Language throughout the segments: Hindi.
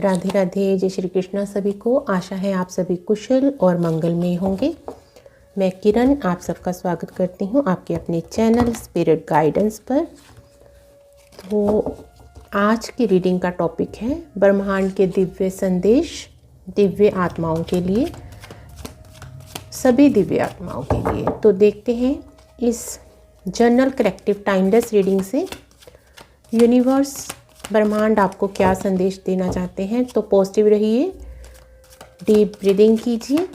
राधे राधे, जय श्री कृष्णा सभी को। आशा है आप सभी कुशल और मंगलमय होंगे। मैं किरण आप सबका स्वागत करती हूँ आपके अपने चैनल स्पिरिट गाइडेंस पर। तो आज की रीडिंग का टॉपिक है ब्रह्मांड के दिव्य संदेश दिव्य आत्माओं के लिए, सभी दिव्य आत्माओं के लिए। तो देखते हैं इस जनरल कलेक्टिव टाइमलेस रीडिंग से यूनिवर्स ब्रह्मांड आपको क्या संदेश देना चाहते हैं। तो पॉजिटिव रहिए, डीप ब्रीदिंग कीजिए।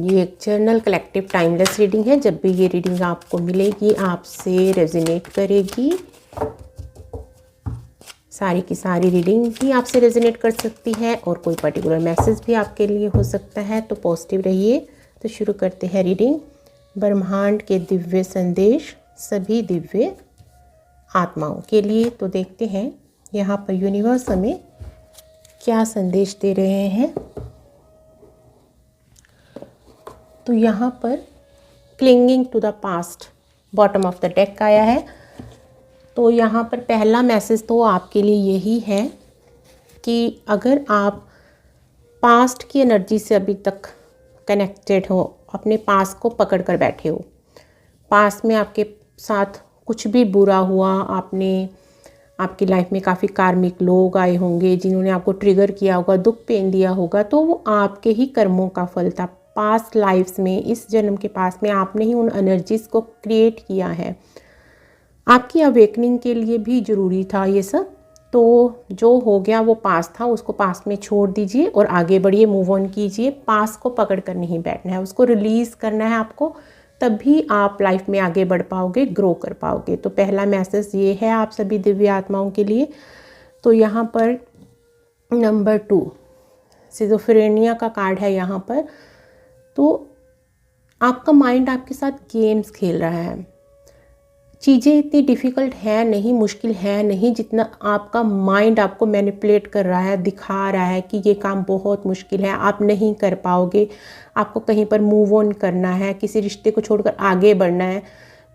ये एक जर्नल कलेक्टिव टाइमलेस रीडिंग है। जब भी ये रीडिंग आपको मिलेगी आपसे रेजोनेट करेगी। सारी की सारी रीडिंग भी आपसे रेजोनेट कर सकती है और कोई पर्टिकुलर मैसेज भी आपके लिए हो सकता है। तो पॉजिटिव रहिए। तो शुरू करते हैं रीडिंग। ब्रह्मांड के दिव्य संदेश सभी दिव्य आत्माओं के लिए। तो देखते हैं यहाँ पर यूनिवर्स हमें क्या संदेश दे रहे हैं। तो यहाँ पर clinging to the past bottom of the deck आया है। तो यहाँ पर पहला मैसेज तो आपके लिए यही है कि अगर आप पास्ट की एनर्जी से अभी तक कनेक्टेड हो, अपने पास्ट को पकड़ कर बैठे हो, पास्ट में आपके साथ कुछ भी बुरा हुआ, आपकी लाइफ में काफ़ी कार्मिक लोग आए होंगे जिन्होंने आपको ट्रिगर किया होगा, दुख पेन दिया होगा, तो वो आपके ही कर्मों का फल था। पास्ट लाइफ्स में, इस जन्म के पास में आपने ही उन एनर्जीज को क्रिएट किया है। आपकी अवेकनिंग के लिए भी ज़रूरी था ये सब। तो जो हो गया वो पास्ट था, उसको पास्ट में छोड़ दीजिए और आगे बढ़िए, मूव ऑन कीजिए। पास्ट को पकड़ कर नहीं बैठना है, उसको रिलीज़ करना है आपको। तभी आप लाइफ में आगे बढ़ पाओगे, ग्रो कर पाओगे। तो पहला मैसेज ये है आप सभी दिव्य आत्माओं के लिए। तो यहाँ पर नंबर 2 सिजोफ्रेनिया का कार्ड है यहाँ पर। तो आपका माइंड आपके साथ गेम्स खेल रहा है। चीज़ें इतनी डिफ़िकल्ट है नहीं, मुश्किल है नहीं, जितना आपका माइंड आपको मैनिपुलेट कर रहा है, दिखा रहा है कि ये काम बहुत मुश्किल है, आप नहीं कर पाओगे, आपको कहीं पर मूव ऑन करना है, किसी रिश्ते को छोड़कर आगे बढ़ना है।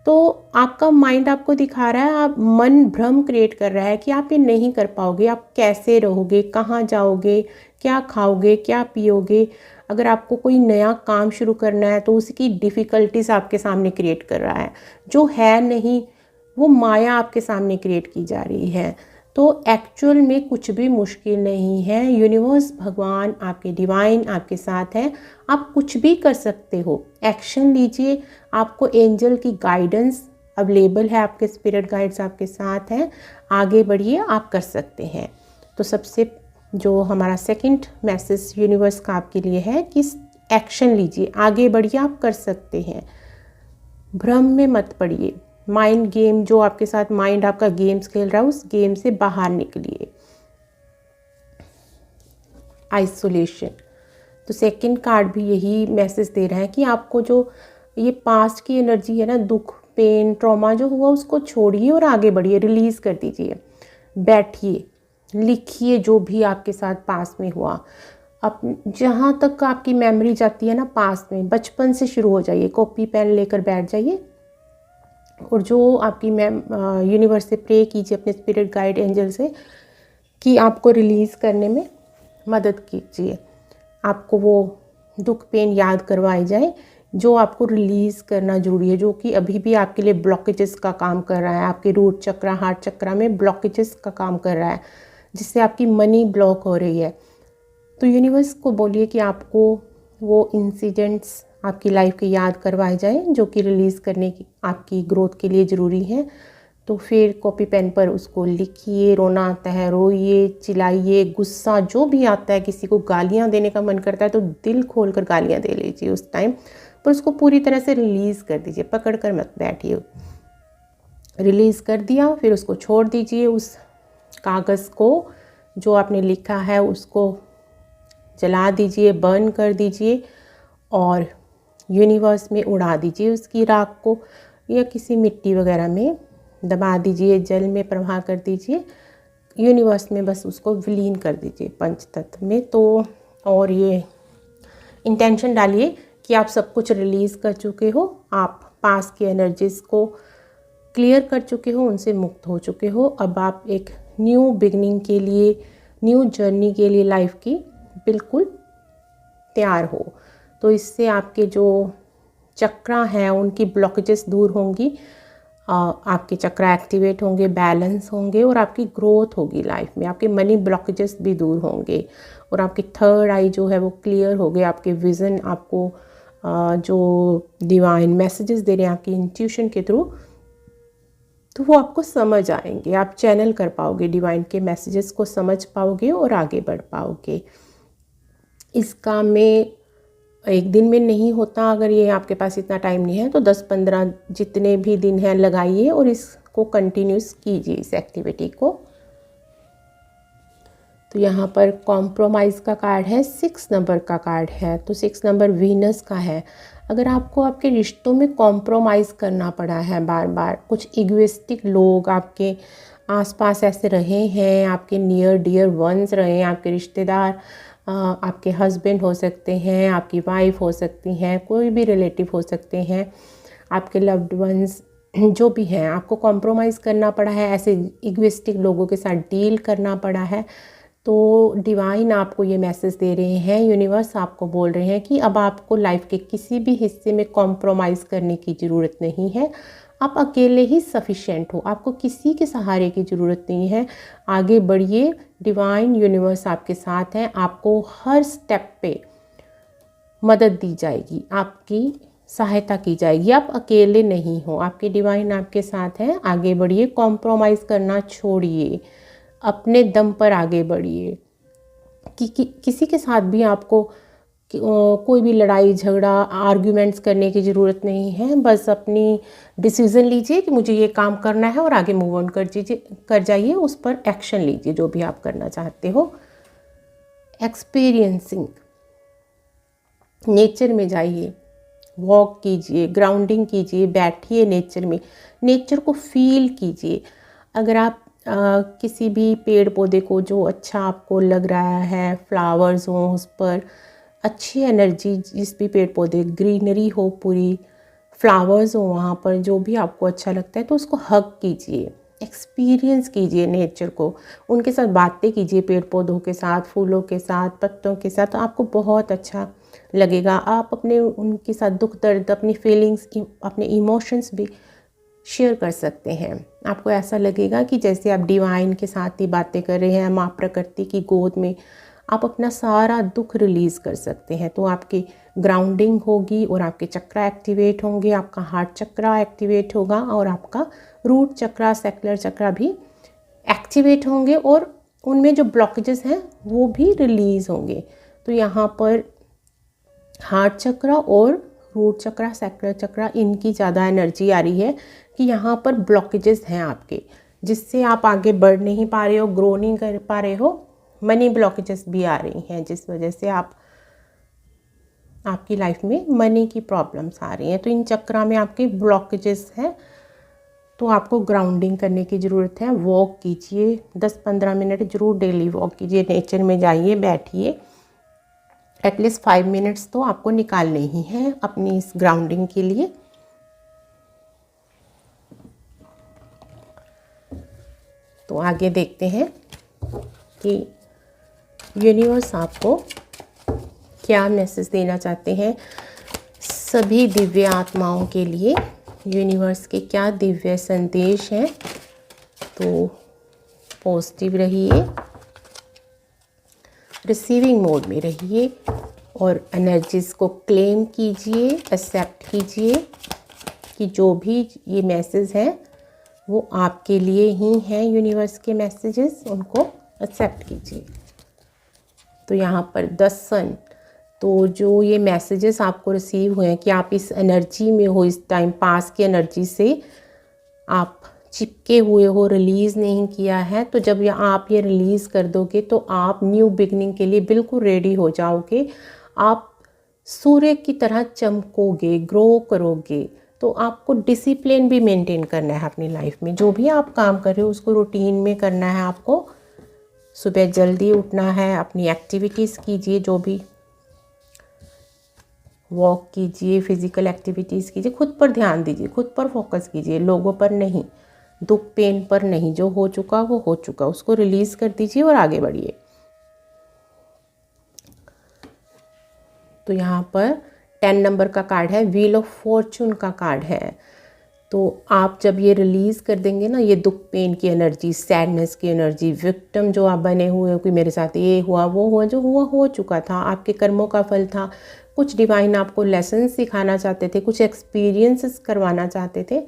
तो आपका माइंड आपको दिखा रहा है, आप मन भ्रम क्रिएट कर रहा है कि आप ये नहीं कर पाओगे, आप कैसे रहोगे, कहाँ जाओगे, क्या खाओगे, क्या पियोगे। अगर आपको कोई नया काम शुरू करना है तो उसकी डिफ़िकल्टीज आपके सामने क्रिएट कर रहा है। जो है नहीं वो माया आपके सामने क्रिएट की जा रही है। तो एक्चुअल में कुछ भी मुश्किल नहीं है। यूनिवर्स, भगवान, आपके डिवाइन आपके साथ है। आप कुछ भी कर सकते हो, एक्शन लीजिए। आपको एंजल की गाइडेंस अवेलेबल है, आपके स्पिरिट गाइड्स आपके साथ हैं। आगे बढ़िए, आप कर सकते हैं। तो सबसे जो हमारा सेकंड मैसेज यूनिवर्स का आपके लिए है कि एक्शन लीजिए, आगे बढ़िए, आप कर सकते हैं। भ्रम में मत पड़िए। माइंड गेम जो आपके साथ माइंड आपका गेम्स खेल रहा है, उस गेम से बाहर निकलिए। आइसोलेशन। तो सेकंड कार्ड भी यही मैसेज दे रहा है कि आपको जो ये पास्ट की एनर्जी है ना, दुख, पेन, ट्रॉमा जो हुआ, उसको छोड़िए और आगे बढ़िए, रिलीज़ कर दीजिए। बैठिए, लिखिए जो भी आपके साथ पास्ट में हुआ। अब जहाँ तक आपकी मेमोरी जाती है ना पास्ट में, बचपन से शुरू हो जाइए, कॉपी पेन लेकर बैठ जाइए और जो आपकी यूनिवर्स से प्रे कीजिए, अपने स्पिरिट गाइड एंजल से, कि आपको रिलीज़ करने में मदद कीजिए। आपको वो दुख पेन याद करवाए जाए जो आपको रिलीज़ करना ज़रूरी है, जो कि अभी भी आपके लिए ब्लॉकेजेस का काम कर रहा है। आपके रूट चक्रा, हार्ट चक्रा में ब्लॉकेजेस का काम कर रहा है, जिससे आपकी मनी ब्लॉक हो रही है। तो यूनिवर्स को बोलिए कि आपको वो इंसिडेंट्स आपकी लाइफ के याद करवाए जाएं जो कि रिलीज़ करने की आपकी ग्रोथ के लिए ज़रूरी है। तो फिर कॉपी पेन पर उसको लिखिए। रोना आता है रोइए, चिल्लाइए, गुस्सा जो भी आता है, किसी को गालियाँ देने का मन करता है तो दिल खोल कर गालियाँ दे लीजिए उस टाइम पर। उसको पूरी तरह से रिलीज़ कर दीजिए, पकड़ कर मत बैठिए। रिलीज़ कर दिया, फिर उसको छोड़ दीजिए। उस कागज़ को जो आपने लिखा है उसको जला दीजिए, बर्न कर दीजिए और यूनिवर्स में उड़ा दीजिए उसकी राख को, या किसी मिट्टी वगैरह में दबा दीजिए, जल में प्रवाह कर दीजिए, यूनिवर्स में बस उसको विलीन कर दीजिए पंच तत्व में। तो और ये इंटेंशन डालिए कि आप सब कुछ रिलीज़ कर चुके हो, आप पास की एनर्जीज़ को क्लियर कर चुके हो, उनसे मुक्त हो चुके हो। अब आप एक न्यू बिगनिंग के लिए, न्यू जर्नी के लिए लाइफ की बिल्कुल तैयार हो। तो इससे आपके जो चक्रा हैं उनकी ब्लॉकेजेस दूर होंगी, आपके चक्रा एक्टिवेट होंगे, बैलेंस होंगे और आपकी ग्रोथ होगी लाइफ में। आपके मनी ब्लॉकेजेस भी दूर होंगे और आपकी थर्ड आई जो है वो क्लियर हो गए। आपके विज़न, आपको जो डिवाइन मैसेजेस दे रहे हैं आपकी इंट्यूशन के थ्रू, तो वो आपको समझ आएंगे। आप चैनल कर पाओगे डिवाइन के मैसेजेस को, समझ पाओगे और आगे बढ़ पाओगे। इस काम में एक दिन में नहीं होता। अगर ये आपके पास इतना टाइम नहीं है तो 10-15 जितने भी दिन हैं लगाइए और इसको कंटिन्यूस कीजिए, इस एक्टिविटी को। तो यहाँ पर कॉम्प्रोमाइज़ का कार्ड है, 6 नंबर का कार्ड है। तो 6 नंबर वीनस का है। अगर आपको आपके रिश्तों में कॉम्प्रोमाइज़ करना पड़ा है बार बार, कुछ इगोइस्टिक लोग आपके आसपास ऐसे रहे हैं, आपके नियर डियर वंस रहे हैं, आपके रिश्तेदार, आपके हस्बैंड हो सकते हैं, आपकी वाइफ हो सकती हैं, कोई भी रिलेटिव हो सकते हैं, आपके लव्ड वंस जो भी हैं, आपको कॉम्प्रोमाइज़ करना पड़ा है, ऐसे इगोइस्टिक लोगों के साथ डील करना पड़ा है। तो डिवाइन आपको ये मैसेज दे रहे हैं, यूनिवर्स आपको बोल रहे हैं कि अब आपको लाइफ के किसी भी हिस्से में कॉम्प्रोमाइज़ करने की ज़रूरत नहीं है। आप अकेले ही सफिशिएंट हो, आपको किसी के सहारे की ज़रूरत नहीं है। आगे बढ़िए, डिवाइन यूनिवर्स आपके साथ है, आपको हर स्टेप पे मदद दी जाएगी, आपकी सहायता की जाएगी। आप अकेले नहीं हो, आपके डिवाइन आपके साथ है। आगे बढ़िए, कॉम्प्रोमाइज़ करना छोड़िए, अपने दम पर आगे बढ़िए। किसी के साथ भी आपको कोई भी लड़ाई झगड़ा आर्ग्यूमेंट्स करने की ज़रूरत नहीं है। बस अपनी डिसीज़न लीजिए कि मुझे ये काम करना है और आगे मूव ऑन कर जाइए, उस पर एक्शन लीजिए जो भी आप करना चाहते हो। एक्सपीरियंसिंग, नेचर में जाइए, वॉक कीजिए, ग्राउंडिंग कीजिए, बैठिए नेचर में, नेचर को फील कीजिए। अगर आप किसी भी पेड़ पौधे को जो अच्छा आपको लग रहा है, फ्लावर्स हों उस पर अच्छी एनर्जी, जिस भी पेड़ पौधे ग्रीनरी हो पूरी, फ्लावर्स हो वहाँ पर, जो भी आपको अच्छा लगता है तो उसको हग कीजिए, एक्सपीरियंस कीजिए नेचर को, उनके साथ बातें कीजिए, पेड़ पौधों के साथ, फूलों के साथ, पत्तों के साथ, तो आपको बहुत अच्छा लगेगा। आप अपने उनके साथ दुख दर्द, अपनी फीलिंग्स, अपने इमोशंस भी शेयर कर सकते हैं। आपको ऐसा लगेगा कि जैसे आप डिवाइन के साथ ही बातें कर रहे हैं, माँ प्रकृति की गोद में आप अपना सारा दुख रिलीज़ कर सकते हैं। तो आपकी ग्राउंडिंग होगी और आपके चक्रा एक्टिवेट होंगे, आपका हार्ट चक्रा एक्टिवेट होगा और आपका रूट चक्रा, सेक्युलर चक्रा भी एक्टिवेट होंगे और उनमें जो ब्लॉकेजेस हैं वो भी रिलीज़ होंगे। तो यहाँ पर हार्ट चक्रा और रूट चक्रा, सेक्युलर चक्रा, इनकी ज़्यादा एनर्जी आ रही है कि यहाँ पर ब्लॉकेजेस हैं आपके, जिससे आप आगे बढ़ नहीं पा रहे हो, ग्रो नहीं कर पा रहे हो। मनी ब्लॉकेजेस भी आ रही हैं जिस वजह से आपकी लाइफ में मनी की प्रॉब्लम्स आ रही हैं। तो इन चक्रा में आपके ब्लॉकेजेस हैं, तो आपको ग्राउंडिंग करने की ज़रूरत है। वॉक कीजिए, 10-15 मिनट जरूर डेली वॉक कीजिए, नेचर में जाइए, बैठिए। एटलीस्ट 5 मिनट्स तो आपको निकालने ही हैं अपनी इस ग्राउंडिंग के लिए। तो आगे देखते हैं कि यूनिवर्स आपको क्या मैसेज देना चाहते हैं सभी दिव्य आत्माओं के लिए। यूनिवर्स के क्या दिव्य संदेश हैं। तो पॉजिटिव रहिए, रिसीविंग मोड में रहिए और एनर्जीज को क्लेम कीजिए, एक्सेप्ट कीजिए कि जो भी ये मैसेज हैं वो आपके लिए ही हैं। यूनिवर्स के मैसेजेस, उनको एक्सेप्ट कीजिए। तो यहाँ पर 10 सन, तो जो ये मैसेजेस आपको रिसीव हुए हैं कि आप इस एनर्जी में हो, इस टाइम पास की एनर्जी से आप चिपके हुए हो, रिलीज़ नहीं किया है, तो जब आप ये रिलीज़ कर दोगे तो आप न्यू बिगनिंग के लिए बिल्कुल रेडी हो जाओगे। आप सूर्य की तरह चमकोगे, ग्रो करोगे। तो आपको डिसिप्लिन भी मेंटेन करना है अपनी लाइफ में। जो भी आप काम कर रहे हो उसको रूटीन में करना है। आपको सुबह जल्दी उठना है, अपनी एक्टिविटीज़ कीजिए, जो भी वॉक कीजिए, फिज़िकल एक्टिविटीज़ कीजिए, खुद पर ध्यान दीजिए, खुद पर फोकस कीजिए, लोगों पर नहीं, दुख पेन पर नहीं। जो हो चुका वो हो चुका, उसको रिलीज़ कर दीजिए और आगे बढ़िए। तो यहाँ पर 10 नंबर का कार्ड है, व्हील ऑफ फॉर्चून का कार्ड है। तो आप जब ये रिलीज़ कर देंगे ना, ये दुख पेन की एनर्जी, सैडनेस की एनर्जी, विक्टिम जो आप बने हुए हो कि मेरे साथ ये हुआ वो हुआ, जो हुआ हो चुका था, आपके कर्मों का फल था, कुछ डिवाइन आपको लेसन सिखाना चाहते थे, कुछ एक्सपीरियंसेस करवाना चाहते थे,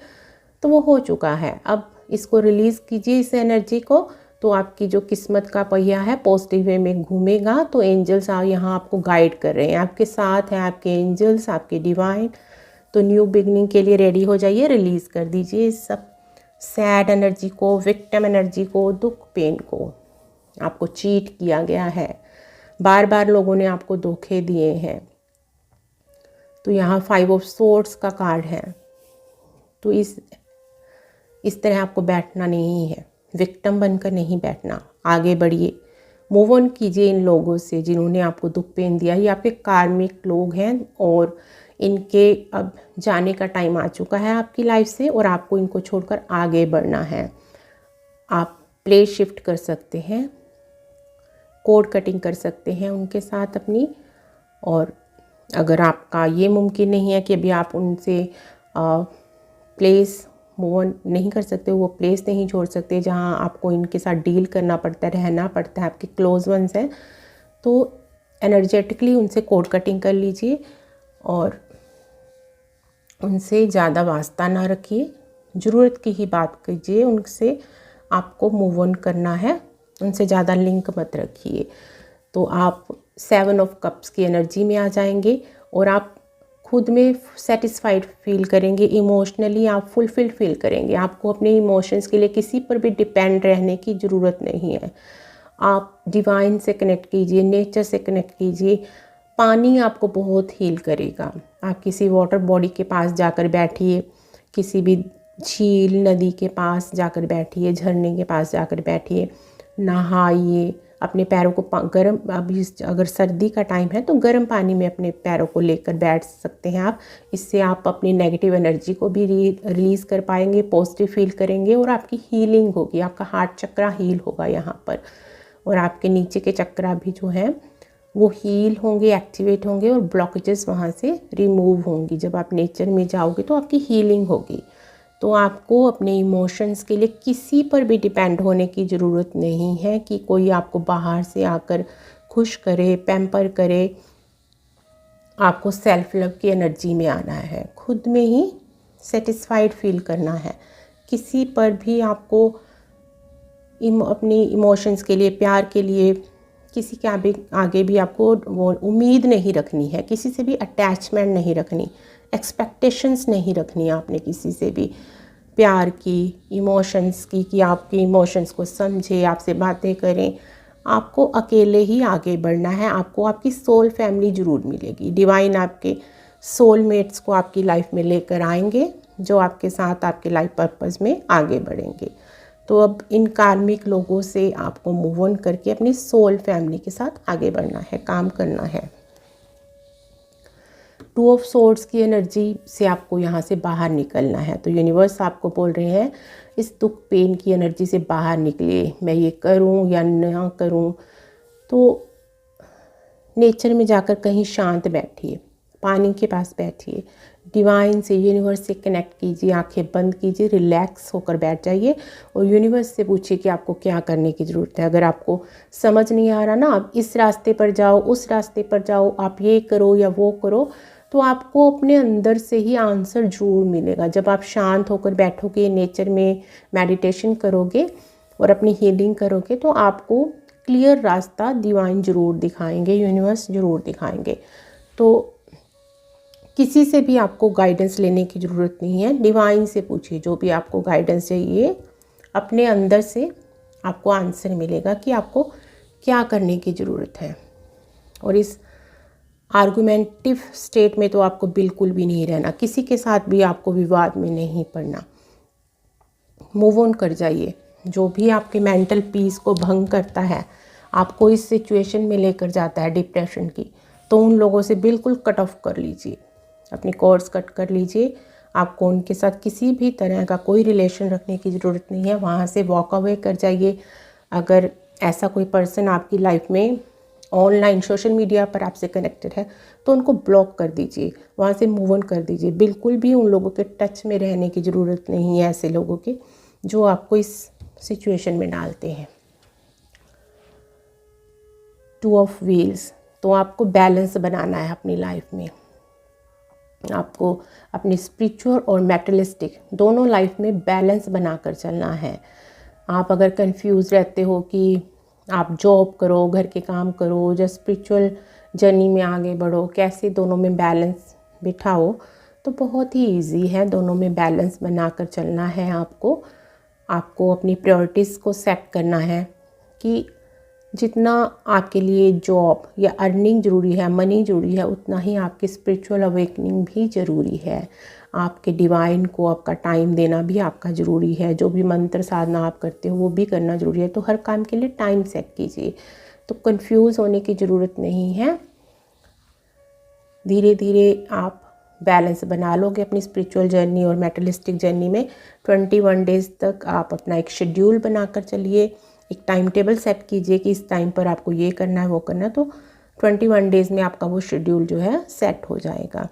तो वो हो चुका है। अब इसको रिलीज़ कीजिए इस एनर्जी को, तो आपकी जो किस्मत का पहिया है पॉजिटिव वे में घूमेगा। तो एंजल्स यहाँ आपको गाइड कर रहे हैं, आपके साथ हैं आपके एंजल्स, आपके डिवाइन। तो न्यू बिगनिंग के लिए रेडी हो जाइए, रिलीज़ कर दीजिए इस सब सैड एनर्जी को, विक्टिम एनर्जी को, दुख पेन को। आपको चीट किया गया है, बार बार लोगों ने आपको धोखे दिए हैं। तो यहाँ 5 ऑफ सोर्ड्स का कार्ड है। तो इस तरह आपको बैठना नहीं है, विक्टिम बनकर नहीं बैठना, आगे बढ़िए, मूव ऑन कीजिए इन लोगों से जिन्होंने आपको दुख पेन दिया। ये आपके कार्मिक लोग हैं और इनके अब जाने का टाइम आ चुका है आपकी लाइफ से, और आपको इनको छोड़कर आगे बढ़ना है। आप प्लेस शिफ्ट कर सकते हैं, कोड कटिंग कर सकते हैं उनके साथ अपनी। और अगर आपका ये मुमकिन नहीं है कि अभी आप उनसे प्लेस मूव ऑन नहीं कर सकते, वो प्लेस नहीं छोड़ सकते जहाँ आपको इनके साथ डील करना पड़ता है, रहना पड़ता है, आपके क्लोज वंस हैं, तो एनर्जेटिकली उनसे कोड कटिंग कर लीजिए और उनसे ज़्यादा वास्ता ना रखिए, ज़रूरत की ही बात कीजिए उनसे। आपको मूव ऑन करना है, उनसे ज़्यादा लिंक मत रखिए। तो आप 7 ऑफ कप्स की एनर्जी में आ जाएंगे और आप खुद में सेटिस्फाइड फील करेंगे, इमोशनली आप फुलफिल्ड फील करेंगे। आपको अपने इमोशंस के लिए किसी पर भी डिपेंड रहने की ज़रूरत नहीं है। आप डिवाइन से कनेक्ट कीजिए, नेचर से कनेक्ट कीजिए। पानी आपको बहुत हील करेगा। आप किसी वाटर बॉडी के पास जाकर बैठिए, किसी भी झील नदी के पास जाकर बैठिए, झरने के पास जाकर बैठिए, नहाइए, अपने पैरों को गर्म, अभी अगर सर्दी का टाइम है तो गर्म पानी में अपने पैरों को लेकर बैठ सकते हैं आप। इससे आप अपनी नेगेटिव एनर्जी को भी रिलीज़ कर पाएंगे, पॉजिटिव फील करेंगे और आपकी हीलिंग होगी। आपका हार्ट चक्रा हील होगा यहाँ पर, और आपके नीचे के चक्रा भी जो हैं वो हील होंगे, एक्टिवेट होंगे और ब्लॉकेजेस वहाँ से रिमूव होंगी। जब आप नेचर में जाओगे तो आपकी हीलिंग होगी। तो आपको अपने इमोशंस के लिए किसी पर भी डिपेंड होने की ज़रूरत नहीं है कि कोई आपको बाहर से आकर खुश करे, पैम्पर करे। आपको सेल्फ लव की एनर्जी में आना है, खुद में ही सेटिस्फाइड फील करना है। किसी पर भी आपको अपनी इमोशंस के लिए, प्यार के लिए, किसी के आगे भी आपको वो उम्मीद नहीं रखनी है, किसी से भी अटैचमेंट नहीं रखनी, एक्सपेक्टेशंस नहीं रखनी आपने किसी से भी प्यार की, इमोशंस की, कि आपके इमोशंस को समझे, आपसे बातें करें। आपको अकेले ही आगे बढ़ना है। आपको आपकी सोल फैमिली ज़रूर मिलेगी। डिवाइन आपके सोलमेट्स को आपकी लाइफ में लेकर आएंगे जो आपके साथ आपके लाइफ पर्पस में आगे बढ़ेंगे। तो अब इन कार्मिक लोगों से आपको मूव ऑन करके अपनी सोल फैमिली के साथ आगे बढ़ना है, काम करना है। 2 ऑफ सोर्ड्स की एनर्जी से आपको यहाँ से बाहर निकलना है। तो यूनिवर्स आपको बोल रहे हैं इस दुख पेन की एनर्जी से बाहर निकलिए। मैं ये करूँ या ना करूँ, तो नेचर में जाकर कहीं शांत बैठिए, पानी के पास बैठिए, डिवाइन से, यूनिवर्स से कनेक्ट कीजिए, आंखें बंद कीजिए, रिलैक्स होकर बैठ जाइए और यूनिवर्स से पूछिए कि आपको क्या करने की ज़रूरत है। अगर आपको समझ नहीं आ रहा ना, आप इस रास्ते पर जाओ, उस रास्ते पर जाओ, आप ये करो या वो करो, तो आपको अपने अंदर से ही आंसर ज़रूर मिलेगा। जब आप शांत होकर बैठोगे, नेचर में मेडिटेशन करोगे और अपनी हीलिंग करोगे, तो आपको क्लियर रास्ता डिवाइन ज़रूर दिखाएंगे, यूनिवर्स ज़रूर दिखाएंगे। तो किसी से भी आपको गाइडेंस लेने की ज़रूरत नहीं है, डिवाइन से पूछिए। जो भी आपको गाइडेंस चाहिए, अपने अंदर से आपको आंसर मिलेगा कि आपको क्या करने की ज़रूरत है। और इस आर्गुमेंटिव स्टेट में तो आपको बिल्कुल भी नहीं रहना, किसी के साथ भी आपको विवाद में नहीं पड़ना। मूव ऑन कर जाइए। जो भी आपके मेंटल पीस को भंग करता है, आपको इस सिचुएशन में लेकर जाता है डिप्रेशन की, तो उन लोगों से बिल्कुल कट ऑफ कर लीजिए, अपनी कॉर्ड्स कट कर लीजिए। आपको उनके साथ किसी भी तरह का कोई रिलेशन रखने की ज़रूरत नहीं है, वहाँ से वॉक अवे कर जाइए। अगर ऐसा कोई पर्सन आपकी लाइफ में ऑनलाइन सोशल मीडिया पर आपसे कनेक्टेड है तो उनको ब्लॉक कर दीजिए, वहाँ से मूव ऑन कर दीजिए। बिल्कुल भी उन लोगों के टच में रहने की ज़रूरत नहीं है, ऐसे लोगों के जो आपको इस सिचुएशन में डालते हैं। 2 ऑफ व्हील्स, तो आपको बैलेंस बनाना है अपनी लाइफ में। आपको अपनी स्पिरिचुअल और मैटेरियलिस्टिक दोनों लाइफ में बैलेंस बनाकर चलना है। आप अगर कंफ्यूज रहते हो कि आप जॉब करो, घर के काम करो, या स्पिरिचुअल जर्नी में आगे बढ़ो, कैसे दोनों में बैलेंस बिठाओ, तो बहुत ही इजी है। दोनों में बैलेंस बनाकर चलना है आपको अपनी प्रायोरिटीज़ को सेट करना है कि जितना आपके लिए जॉब या अर्निंग ज़रूरी है, मनी ज़रूरी है, उतना ही आपकी स्पिरिचुअल अवेकनिंग भी ज़रूरी है। आपके डिवाइन को आपका टाइम देना भी आपका ज़रूरी है। जो भी मंत्र साधना आप करते हो वो भी करना ज़रूरी है। तो हर काम के लिए टाइम सेट कीजिए। तो कंफ्यूज होने की ज़रूरत नहीं है। धीरे धीरे आप बैलेंस बना लोगे अपनी स्पिरिचुअल जर्नी और मैटेरियलिस्टिक जर्नी में। 21 डेज़ तक आप अपना एक शेड्यूल बनाकर चलिए, एक टाइम टेबल सेट कीजिए कि इस टाइम पर आपको ये करना है, वो करना है। तो 21 डेज़ में आपका वो शेड्यूल जो है सेट हो जाएगा।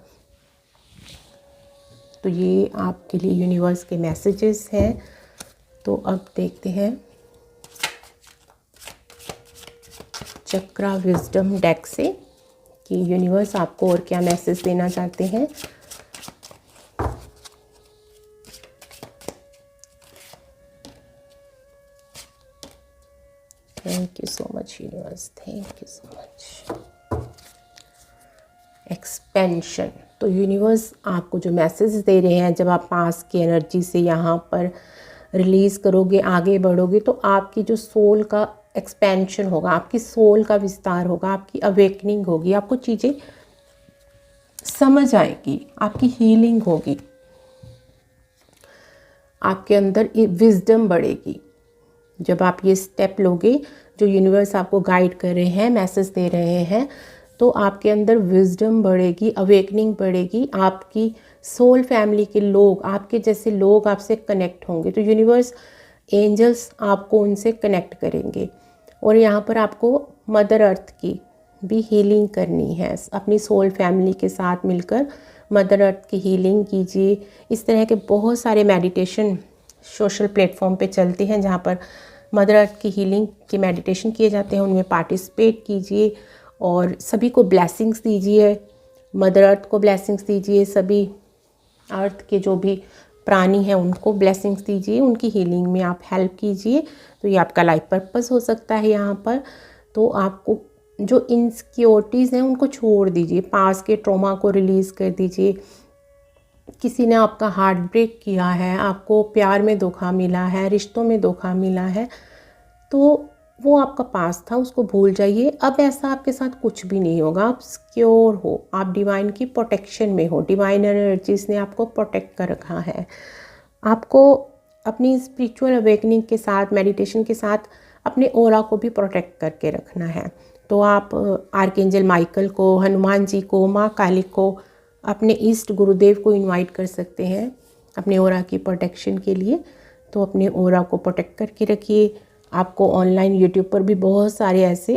तो ये आपके लिए यूनिवर्स के मैसेजेस हैं। तो अब देखते हैं चक्रा विजडम डेक से कि यूनिवर्स आपको और क्या मैसेज देना चाहते हैं। Thank you so much universe, thank you so much. Expansion, तो यूनिवर्स आपको जो मैसेज दे रहे हैं, जब आप पास की एनर्जी से यहाँ पर रिलीज़ करोगे, आगे बढ़ोगे, तो आपकी जो सोल का एक्सपेंशन होगा, आपकी सोल का विस्तार होगा, आपकी अवेकनिंग होगी, आपको चीज़ें समझ आएगी, आपकी हीलिंग होगी, आपके अंदर विजडम बढ़ेगी। जब आप ये स्टेप लोगे, जो यूनिवर्स आपको गाइड कर रहे हैं, मैसेज दे रहे हैं, तो आपके अंदर विजडम बढ़ेगी, अवेकनिंग बढ़ेगी। आपकी सोल फैमिली के लोग, आपके जैसे लोग आपसे कनेक्ट होंगे। तो यूनिवर्स, एंजल्स आपको उनसे कनेक्ट करेंगे। और यहाँ पर आपको मदर अर्थ की भी हीलिंग करनी है। अपनी सोल फैमिली के साथ मिलकर मदर अर्थ की हीलिंग कीजिए। इस तरह के बहुत सारे मेडिटेशन सोशल प्लेटफॉर्म पे चलते हैं जहाँ पर मदर अर्थ की हीलिंग के मेडिटेशन किए जाते हैं। उनमें पार्टिसिपेट कीजिए और सभी को ब्लेसिंग्स दीजिए। मदर अर्थ को ब्लेसिंग्स दीजिए, सभी अर्थ के जो भी प्राणी हैं उनको ब्लेसिंग्स दीजिए, उनकी हीलिंग में आप हेल्प कीजिए। तो ये आपका लाइफ पर्पस हो सकता है यहाँ पर। तो आपको जो इनसिक्योरिटीज़ हैं उनको छोड़ दीजिए, पास के ट्रॉमा को रिलीज़ कर दीजिए। किसी ने आपका हार्ट ब्रेक किया है, आपको प्यार में धोखा मिला है, रिश्तों में धोखा मिला है, तो वो आपका पास था, उसको भूल जाइए। अब ऐसा आपके साथ कुछ भी नहीं होगा। आप सिक्योर हो, आप डिवाइन की प्रोटेक्शन में हो। डिवाइन एनर्जीज ने आपको प्रोटेक्ट कर रखा है। आपको अपनी स्पिरिचुअल अवेकनिंग के साथ, मेडिटेशन के साथ अपने ऑरा को भी प्रोटेक्ट करके रखना है। तो आप आर्कएंजल माइकल को, हनुमान जी को, माँ काली को, अपने ईस्ट गुरुदेव को इनवाइट कर सकते हैं अपने ऑरा की प्रोटेक्शन के लिए। तो अपने ऑरा को प्रोटेक्ट करके रखिए। आपको ऑनलाइन यूट्यूब पर भी बहुत सारे ऐसे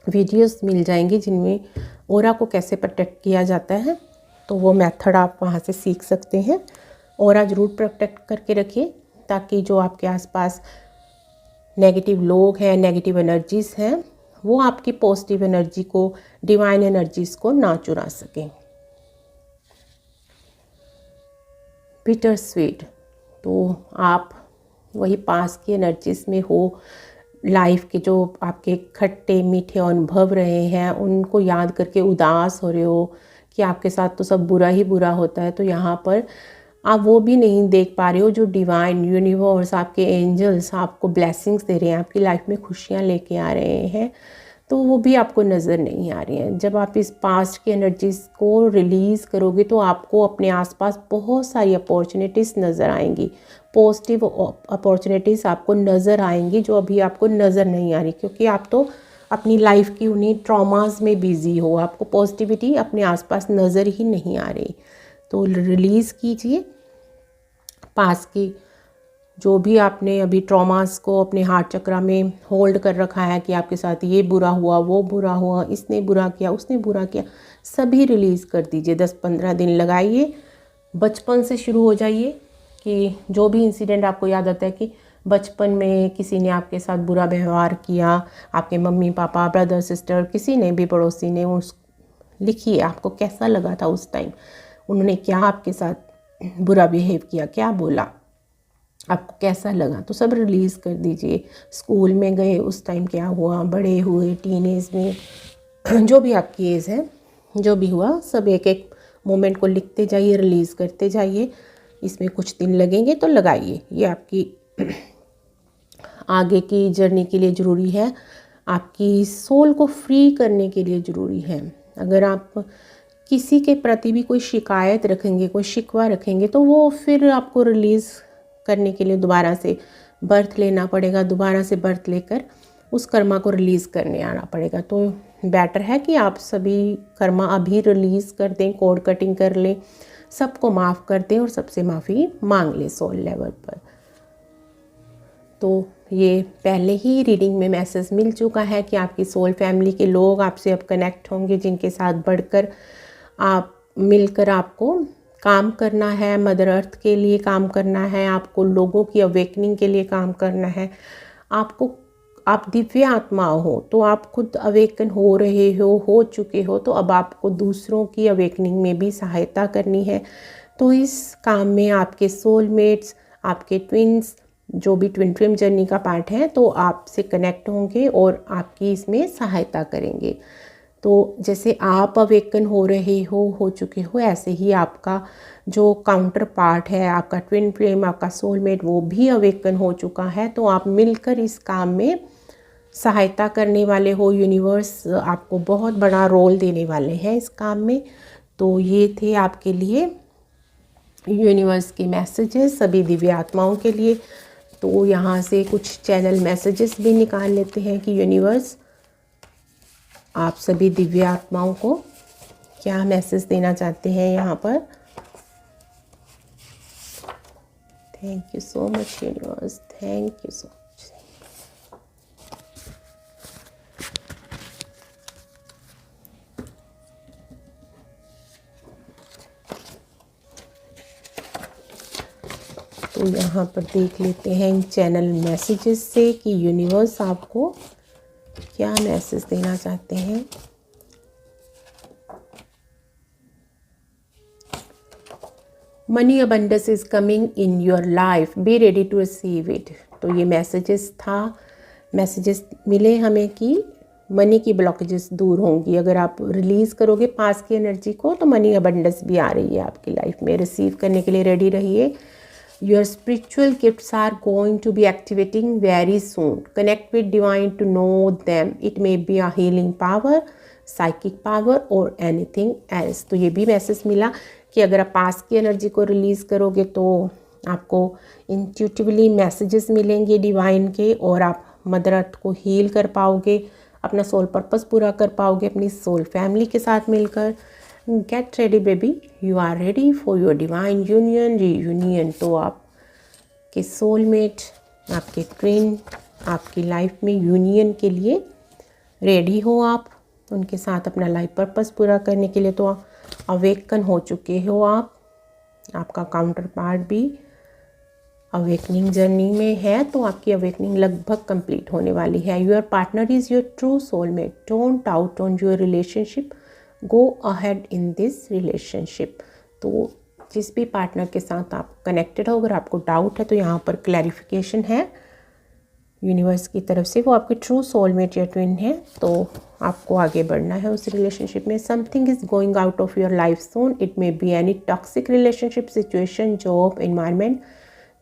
वीडियोस मिल जाएंगे जिनमें ऑरा को कैसे प्रोटेक्ट किया जाता है। तो वो मेथड आप वहाँ से सीख सकते हैं। ऑरा ज़रूर प्रोटेक्ट करके रखिए ताकि जो आपके आसपास नेगेटिव लोग हैं, नेगेटिव एनर्जीज़ हैं, वो आपकी पॉजिटिव एनर्जी को, डिवाइन एनर्जीज़ को ना चुरा सकें। बिटर स्वीट, तो आप वही पास की एनर्जीज़ में हो। लाइफ के जो आपके खट्टे मीठे अनुभव रहे हैं उनको याद करके उदास हो रहे हो कि आपके साथ तो सब बुरा ही बुरा होता है। तो यहाँ पर आप वो भी नहीं देख पा रहे हो जो डिवाइन यूनिवर्स, आपके एंजल्स आपको ब्लेसिंग्स दे रहे हैं, आपकी लाइफ में खुशियाँ लेके आ रहे हैं, तो वो भी आपको नज़र नहीं आ रही हैं। जब आप इस पास्ट की एनर्जीज़ को रिलीज़ करोगे तो आपको अपने आसपास बहुत सारी अपॉर्चुनिटीज़ नज़र आएंगी। पॉजिटिव अपॉर्चुनिटीज़ आपको नज़र आएंगी जो अभी आपको नज़र नहीं आ रही, क्योंकि आप तो अपनी लाइफ की उन्हीं ट्रॉमास में बिज़ी हो। आपको पॉजिटिविटी अपने आसपास नज़र ही नहीं आ रही। तो रिलीज़ कीजिए पास की जो भी आपने अभी ट्रॉमास को अपने हार्ट चक्र में होल्ड कर रखा है कि आपके साथ ये बुरा हुआ, वो बुरा हुआ, इसने बुरा किया, उसने बुरा किया, सभी रिलीज़ कर दीजिए। 10-15 दिन लगाइए, बचपन से शुरू हो जाइए कि जो भी इंसिडेंट आपको याद आता है कि बचपन में किसी ने आपके साथ बुरा व्यवहार किया, आपके मम्मी पापा, ब्रदर सिस्टर, किसी ने भी, पड़ोसी ने, उस लिखिए आपको कैसा लगा था उस टाइम, उन्होंने क्या आपके साथ बुरा बिहेव किया, क्या बोला, आपको कैसा लगा, तो सब रिलीज़ कर दीजिए। स्कूल में गए उस टाइम क्या हुआ, बड़े हुए, टीनेज में, जो भी आपकी एज है, जो भी हुआ, सब एक एक मोमेंट को लिखते जाइए, रिलीज़ करते जाइए। इसमें कुछ दिन लगेंगे तो लगाइए, ये आपकी आगे की जर्नी के लिए ज़रूरी है, आपकी सोल को फ्री करने के लिए ज़रूरी है। अगर आप किसी के प्रति भी कोई शिकायत रखेंगे, कोई शिकवा रखेंगे, तो वो फिर आपको रिलीज़ करने के लिए दोबारा से बर्थ लेना पड़ेगा, दोबारा से बर्थ लेकर उस कर्मा को रिलीज़ करने आना पड़ेगा। तो बेटर है कि आप सभी कर्मा अभी रिलीज़ कर दें, कोड कटिंग कर लें, सबको माफ़ कर दें और सबसे माफ़ी मांग लें सोल लेवल पर। तो ये पहले ही रीडिंग में मैसेज मिल चुका है कि आपकी सोल फैमिली के लोग आपसे अब कनेक्ट होंगे, जिनके साथ बढ़कर आप मिलकर आपको काम करना है, मदर अर्थ के लिए काम करना है, आपको लोगों की अवेकनिंग के लिए काम करना है। आपको, आप दिव्य आत्मा हो तो आप खुद अवेकन हो रहे हो चुके हो, तो अब आपको दूसरों की अवेकनिंग में भी सहायता करनी है। तो इस काम में आपके सोलमेट्स, आपके ट्विन्स, जो भी ट्विन फ्लेम जर्नी का पार्ट है, तो आपसे कनेक्ट होंगे और आपकी इसमें सहायता करेंगे। तो जैसे आप अवेकन हो रहे हो चुके हो, ऐसे ही आपका जो काउंटर पार्ट है, आपका ट्विन फ्लेम, आपका सोलमेट, वो भी अवेकन हो चुका है। तो आप मिलकर इस काम में सहायता करने वाले हो। यूनिवर्स आपको बहुत बड़ा रोल देने वाले हैं इस काम में। तो ये थे आपके लिए यूनिवर्स के मैसेजेस सभी दिव्य आत्माओं के लिए। तो यहाँ से कुछ चैनल मैसेजेस भी निकाल लेते हैं कि यूनिवर्स आप सभी दिव्य आत्माओं को क्या मैसेज देना चाहते हैं यहाँ पर। Thank you so much universe, thank you so much. तो यहाँ पर देख लेते हैं इन चैनल मैसेजेस से कि यूनिवर्स आपको क्या मैसेज देना चाहते हैं। Money abundance is coming in your life, be ready to receive it. तो ये मैसेजेस था, मैसेजेस मिले हमें कि मनी की ब्लॉकेजेस दूर होंगी। अगर आप रिलीज़ करोगे पास की एनर्जी को, तो मनी अबंडेंस भी आ रही है आपकी लाइफ में। रिसीव करने के लिए रेडी रहिए। Your spiritual gifts are going to be activating very soon. Connect with divine to know them. It may be a healing power, psychic power or anything else. तो ये भी मैसेज मिला कि अगर आप पास की एनर्जी को रिलीज़ करोगे तो आपको इंट्यूटिवली मैसेजेस मिलेंगे डिवाइन के, और आप मदर अर्थ को हील कर पाओगे, अपना सोल पर्पस पूरा कर पाओगे अपनी सोल फैमिली के साथ मिलकर। Get ready baby, you are ready for your divine union, reunion. तो आपके सोलमेट, आपके ट्विन आपकी लाइफ में यूनियन के लिए रेडी हो, आप उनके साथ अपना लाइफ पर्पस पूरा करने के लिए तो अवेकन हो चुके हो आप। आपका काउंटर पार्ट भी अवेकनिंग जर्नी में है, तो आपकी अवेकनिंग लगभग कंप्लीट होने वाली है। Your partner is your true soulmate, don't doubt on your relationship, go ahead in this relationship. तो जिस भी पार्टनर के साथ आप कनेक्टेड हो, अगर आपको डाउट है तो यहाँ पर क्लैरिफिकेशन है यूनिवर्स की तरफ से, वो आपके ट्रू सोलमेट या ट्विन है, तो आपको आगे बढ़ना है उस रिलेशनशिप में। Something is going out of your life soon, it may be any toxic relationship, situation, job, environment,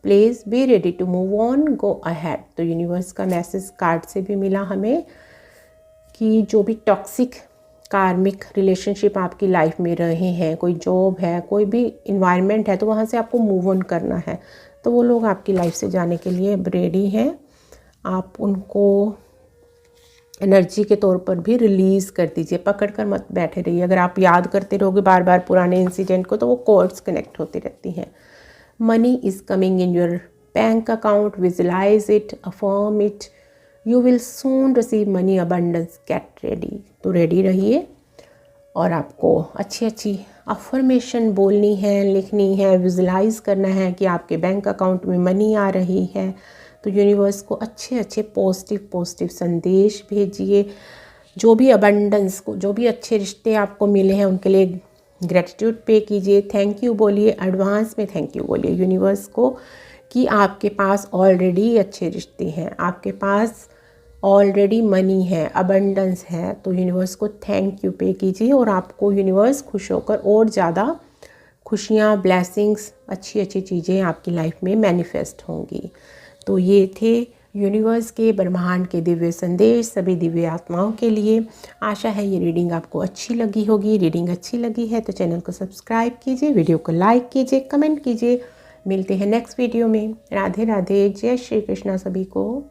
please be ready to move on, go ahead. तो यूनिवर्स का मैसेज कार्ड से भी मिला हमें कि जो भी टॉक्सिक कार्मिक रिलेशनशिप आपकी लाइफ में रहे हैं, कोई जॉब है, कोई भी इन्वायरमेंट है, तो वहाँ से आपको मूव ऑन करना है। तो वो लोग आपकी लाइफ से जाने के लिए रेडी हैं। आप उनको एनर्जी के तौर पर भी रिलीज़ कर दीजिए, पकड़ कर मत बैठे रहिए। अगर आप याद करते रहोगे बार बार पुराने इंसिडेंट को, तो वो कॉर्ड्स कनेक्ट होती रहती हैं। Money is coming in your bank account, visualize it, affirm it. You will soon receive money abundance. Get ready. तो रेडी रहिए और आपको अच्छी अच्छी अफर्मेशन बोलनी है, लिखनी है, विजुलाइज करना है कि आपके बैंक अकाउंट में मनी आ रही है। तो यूनिवर्स को अच्छे अच्छे पॉजिटिव संदेश भेजिए। जो भी अबंडेंस को, जो भी अच्छे रिश्ते आपको मिले हैं उनके लिए ग्रेटिट्यूड पे कीजिए, थैंक यू बोलिए, एडवांस में थैंक यू बोलिए यूनिवर्स को कि आपके पास ऑलरेडी अच्छे रिश्ते हैं, आपके पास ऑलरेडी मनी है, अबंडेंस है। तो यूनिवर्स को थैंक यू पे कीजिए और आपको यूनिवर्स खुश होकर और ज़्यादा खुशियाँ, ब्लेसिंग्स, अच्छी अच्छी चीज़ें आपकी लाइफ में मैनिफेस्ट होंगी। तो ये थे यूनिवर्स के, ब्रह्मांड के दिव्य संदेश सभी दिव्य आत्माओं के लिए। आशा है ये रीडिंग आपको अच्छी लगी होगी। रीडिंग अच्छी लगी है तो चैनल को सब्सक्राइब कीजिए, वीडियो को लाइक कीजिए, कमेंट कीजिए। मिलते हैं नेक्स्ट वीडियो में। राधे राधे, जय श्री कृष्णा सभी को।